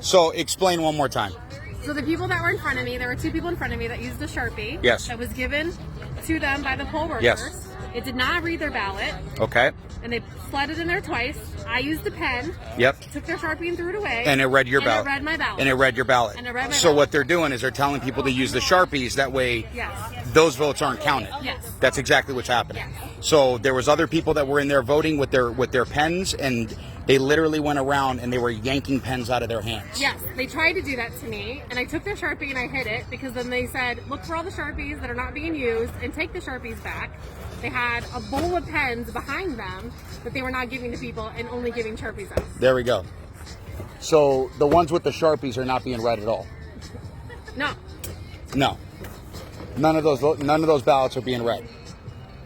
So explain one more time. So the people that were in front of me, there were two people in front of me that used a Sharpie. Yes. That was given to them by the poll workers. Yes. It did not read their ballot. Okay. And they slid it in there twice. I used a pen. Yep. Took their Sharpie and threw it away. And it read your ballot. And it read my ballot. And it read your ballot. And it read my So ballot. what they're doing is they're telling people to use the Sharpies. That way, Yes. those votes aren't counted. Yes. That's exactly what's happening. Yes. So there was other people that were in there voting with their pens, and they literally went around and they were yanking pens out of their hands. Yes, they tried to do that to me, and I took their Sharpie and I hid it because then they said, look for all the Sharpies that are not being used and take the Sharpies back. They had a bowl of pens behind them that they were not giving to people and only giving Sharpies out. There we go. So the ones with the Sharpies are not being read at all. No. No. None of those ballots are being read.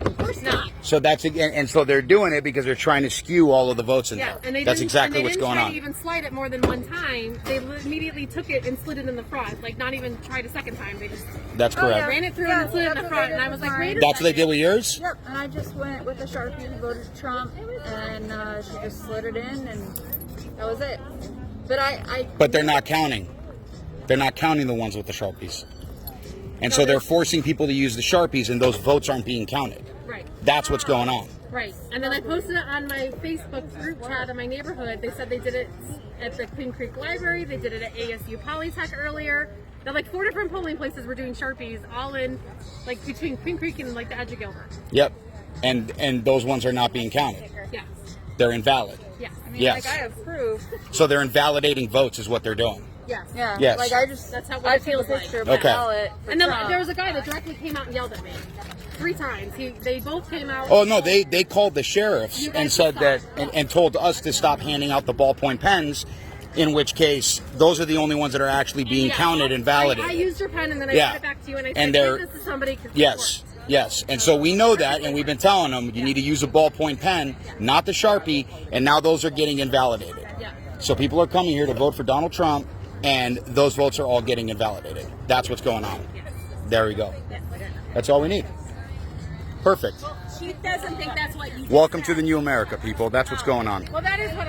Of course not. So that's and so they're doing it because they're trying to skew all of the votes in Yeah, there. and they That's didn't, exactly and they what's didn't going try on. to even slide it more than one time. They immediately took it and slid it in the front, like not even tried a second time. They just That's correct. ran it through and slid it in the front, and I was like, wait a That's what they did second. with yours? Yep, and I just went with a Sharpie and voted Trump, and she just slid it in, and that was it. But But they're not counting. They're not counting the ones with the Sharpies. And so they're forcing people to use the Sharpies, and those votes aren't being counted. Right. That's what's going on. Right. And then I posted it on my Facebook group chat in my neighborhood. They said they did it at the Queen Creek Library. They did it at ASU Polytech earlier. They're like 4 different polling places were doing Sharpies, all in, like, between Queen Creek and, like, the edge of Gilbert. Yep. And those ones are not being counted. Yes. They're invalid. Yes. I mean, Yes. like, I have proof. So they're invalidating votes is what they're doing. Yes. Yeah. Yes. Like, I just, That's how I it took a feels like. picture of my Okay. ballot for And then Trump. there was a guy that directly came out and yelled at me 3 times. They both came out. Oh, no, they called the sheriffs You guys and said that, stop. and told us to stop handing out the ballpoint pens, in which case, those are the only ones that are actually being Yeah. counted and validated. I used your pen and then I Yeah. sent it back to you and I And said, they're- give this to somebody. 'Cause it Yes, worked. yes. And so we know that, and we've been telling them, you need to use a ballpoint pen, not the Sharpie, and now those are getting invalidated. Yeah. So people are coming here to vote for Donald Trump, and those votes are all getting invalidated. That's what's going on. Yes. There we go. Yes. That's all we need. Perfect. She doesn't think that's what you Welcome to the new America, people. That's what's going on. Well, that is what